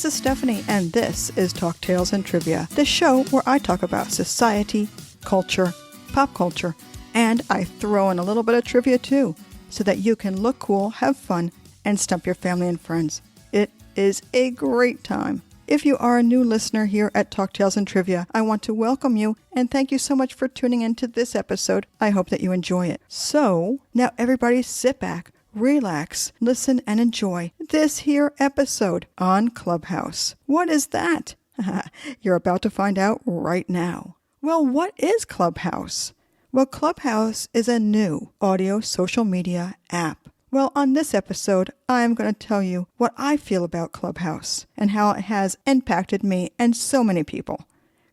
This is Stephanie, and this is Talk Tales and Trivia, the show where I talk about society, culture, pop culture, and I throw in a little bit of trivia too, so that you can look cool, have fun, and stump your family and friends. It is a great time. If you are a new listener here at Talk Tales and Trivia, I want to welcome you and thank you so much for tuning into this episode. I hope that you enjoy it. So, now everybody sit back, relax, listen, and enjoy this here episode on Clubhouse. What is that? You're about to find out right now. Well, what is Clubhouse? Well, Clubhouse is a new audio social media app. Well, on this episode, I'm going to tell you what I feel about Clubhouse and how it has impacted me and so many people.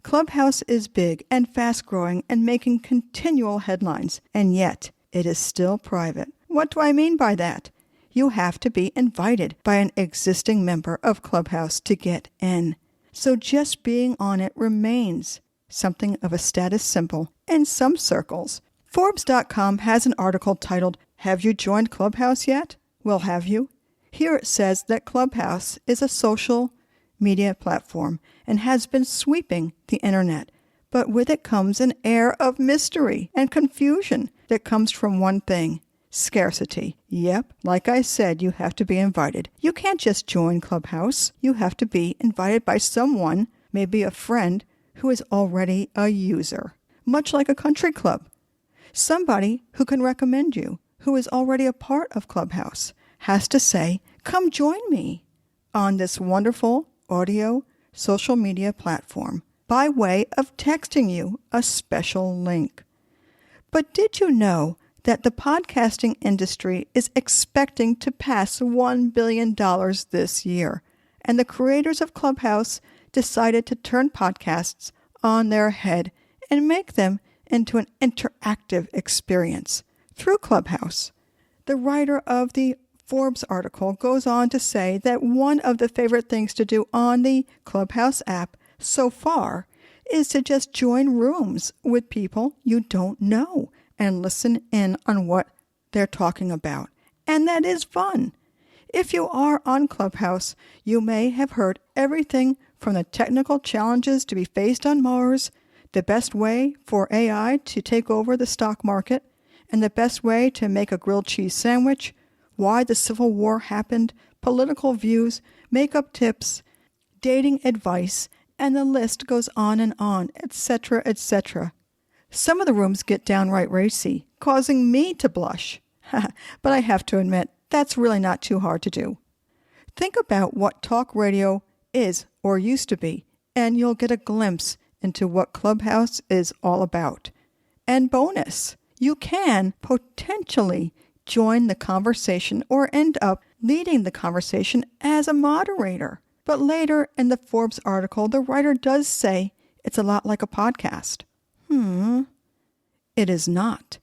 Clubhouse is big and fast-growing and making continual headlines, and yet it is still private. What do I mean by that? You have to be invited by an existing member of Clubhouse to get in. So just being on it remains something of a status symbol in some circles. Forbes.com has an article titled, "Have you joined Clubhouse yet?" Well, have you? Here it says that Clubhouse is a social media platform and has been sweeping the internet. But with it comes an air of mystery and confusion that comes from one thing: scarcity. Yep, like I said, you have to be invited. You can't just join Clubhouse. You have to be invited by someone, maybe a friend, who is already a user. Much like a country club. Somebody who can recommend you, who is already a part of Clubhouse, has to say, "Come join me" on this wonderful audio social media platform by way of texting you a special link. But did you know that the podcasting industry is expecting to pass $1 billion this year, and the creators of Clubhouse decided to turn podcasts on their head and make them into an interactive experience through Clubhouse? The writer of the Forbes article goes on to say that one of the favorite things to do on the Clubhouse app so far is to just join rooms with people you don't know and listen in on what they're talking about. And that is fun. If you are on Clubhouse, you may have heard everything from the technical challenges to be faced on Mars, the best way for AI to take over the stock market, and the best way to make a grilled cheese sandwich, why the Civil War happened, political views, makeup tips, dating advice, and the list goes on, etc., etc. Some of the rooms get downright racy, causing me to blush. But I have to admit, that's really not too hard to do. Think about what talk radio is or used to be, and you'll get a glimpse into what Clubhouse is all about. And bonus, you can potentially join the conversation or end up leading the conversation as a moderator. But later in the Forbes article, the writer does say it's a lot like a podcast. It is not.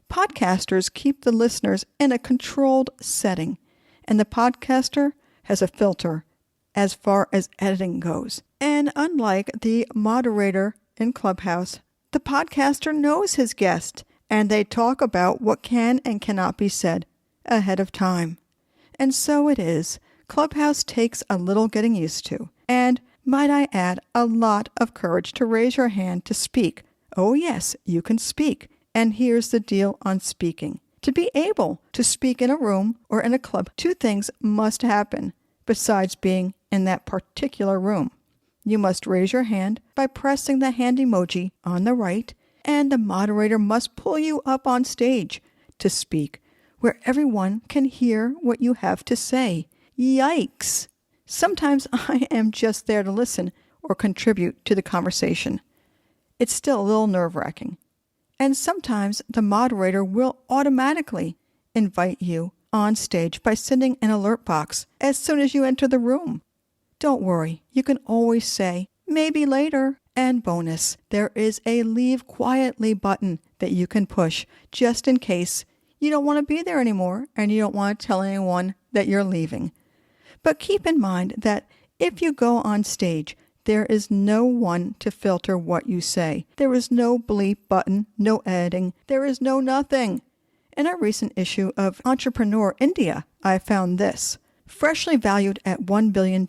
Podcasters keep the listeners in a controlled setting, and the podcaster has a filter as far as editing goes. And unlike the moderator in Clubhouse, the podcaster knows his guest, and they talk about what can and cannot be said ahead of time. And so it is. Clubhouse takes a little getting used to, and, might I add, a lot of courage to raise your hand to speak. Oh yes, you can speak. And here's the deal on speaking. To be able to speak in a room or in a club, two things must happen besides being in that particular room. You must raise your hand by pressing the hand emoji on the right, and the moderator must pull you up on stage to speak, where everyone can hear what you have to say. Yikes! Sometimes I am just there to listen or contribute to the conversation. It's still a little nerve-wracking. And sometimes the moderator will automatically invite you on stage by sending an alert box as soon as you enter the room. Don't worry, you can always say, "Maybe later." And bonus, there is a leave quietly button that you can push just in case you don't want to be there anymore and you don't want to tell anyone that you're leaving. But keep in mind that if you go on stage, there is no one to filter what you say. There is no bleep button, no editing. There is no nothing. In a recent issue of Entrepreneur India, I found this. freshly valued at $1 billion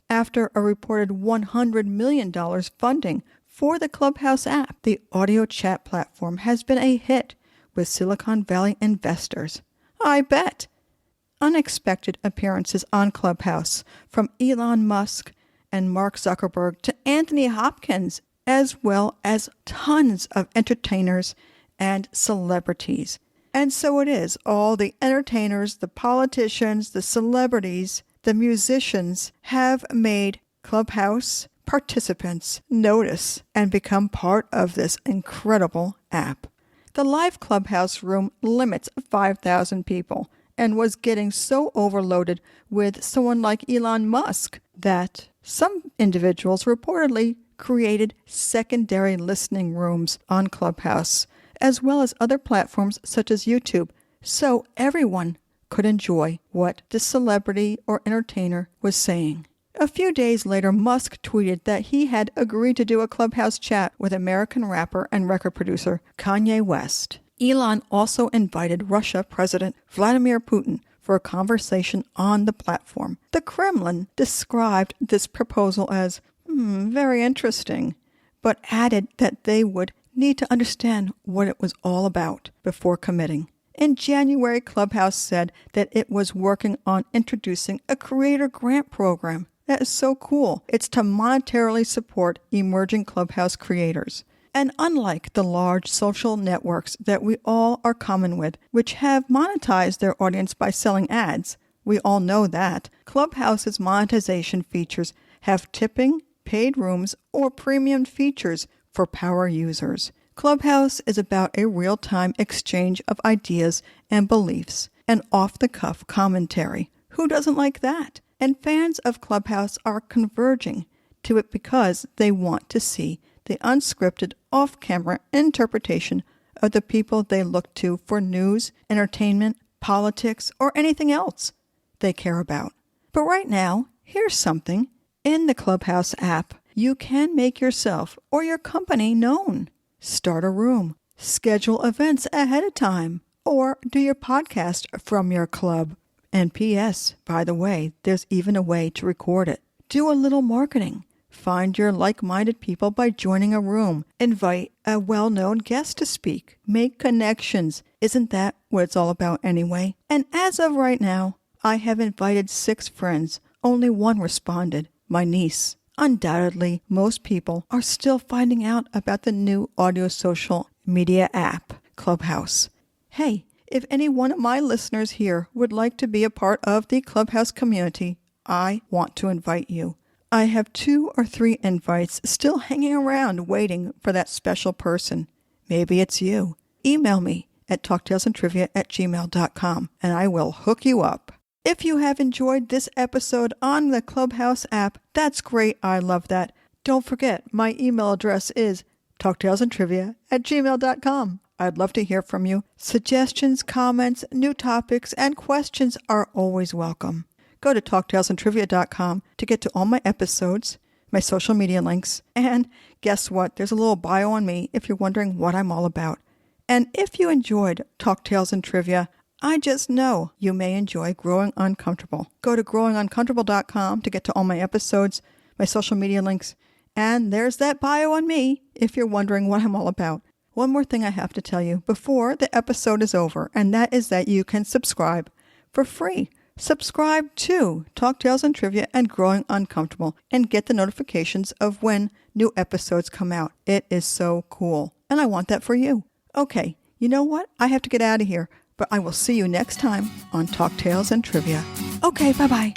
after a reported $100 million funding for the Clubhouse app. The audio chat platform has been a hit with Silicon Valley investors. I bet. Unexpected appearances on Clubhouse from Elon Musk and Mark Zuckerberg to Anthony Hopkins, as well as tons of entertainers and celebrities. And so it is. All the entertainers, the politicians, the celebrities, the musicians have made Clubhouse participants notice and become part of this incredible app. The live Clubhouse room limits 5,000 people and was getting so overloaded with someone like Elon Musk that some individuals reportedly created secondary listening rooms on Clubhouse, as well as other platforms such as YouTube, so everyone could enjoy what the celebrity or entertainer was saying. A few days later, Musk tweeted that he had agreed to do a Clubhouse chat with American rapper and record producer Kanye West. Elon also invited Russia President Vladimir Putin for a conversation on the platform. The Kremlin described this proposal as very interesting, but added that they would need to understand what it was all about before committing. In January, Clubhouse said that it was working on introducing a creator grant program. That is so cool. It's to monetarily support emerging Clubhouse creators. And unlike the large social networks that we all are common with, which have monetized their audience by selling ads, we all know that, Clubhouse's monetization features have tipping, paid rooms, or premium features for power users. Clubhouse is about a real-time exchange of ideas and beliefs, and off-the-cuff commentary. Who doesn't like that? And fans of Clubhouse are converging to it because they want to see the unscripted, off-camera interpretation of the people they look to for news, entertainment, politics, or anything else they care about. But right now, here's something. In the Clubhouse app, you can make yourself or your company known. Start a room, schedule events ahead of time, or do your podcast from your club. And P.S., by the way, there's even a way to record it. Do a little marketing. Find your like-minded people by joining a room. Invite a well-known guest to speak. Make connections. Isn't that what it's all about anyway? And as of right now, I have invited 6 friends. Only one responded, my niece. Undoubtedly, most people are still finding out about the new audio social media app, Clubhouse. Hey, if any one of my listeners here would like to be a part of the Clubhouse community, I want to invite you. I have 2 or 3 invites still hanging around waiting for that special person. Maybe it's you. Email me at talktalesandtrivia@gmail.com and I will hook you up. If you have enjoyed this episode on the Clubhouse app, that's great. I love that. Don't forget, my email address is talktalesandtrivia@gmail.com. I'd love to hear from you. Suggestions, comments, new topics, and questions are always welcome. Go to talktalesandtrivia.com to get to all my episodes, my social media links, and guess what? There's a little bio on me if you're wondering what I'm all about. And if you enjoyed Talk Tales and Trivia, I just know you may enjoy Growing Uncomfortable. Go to growinguncomfortable.com to get to all my episodes, my social media links, and there's that bio on me if you're wondering what I'm all about. One more thing I have to tell you before the episode is over, and that is that you can subscribe for free. Subscribe to Talk Tales and Trivia and Growing Uncomfortable and get the notifications of when new episodes come out. It is so cool, and I want that for you. Okay, you know what? I have to get out of here, but I will see you next time on Talk Tales and Trivia. Okay, bye-bye.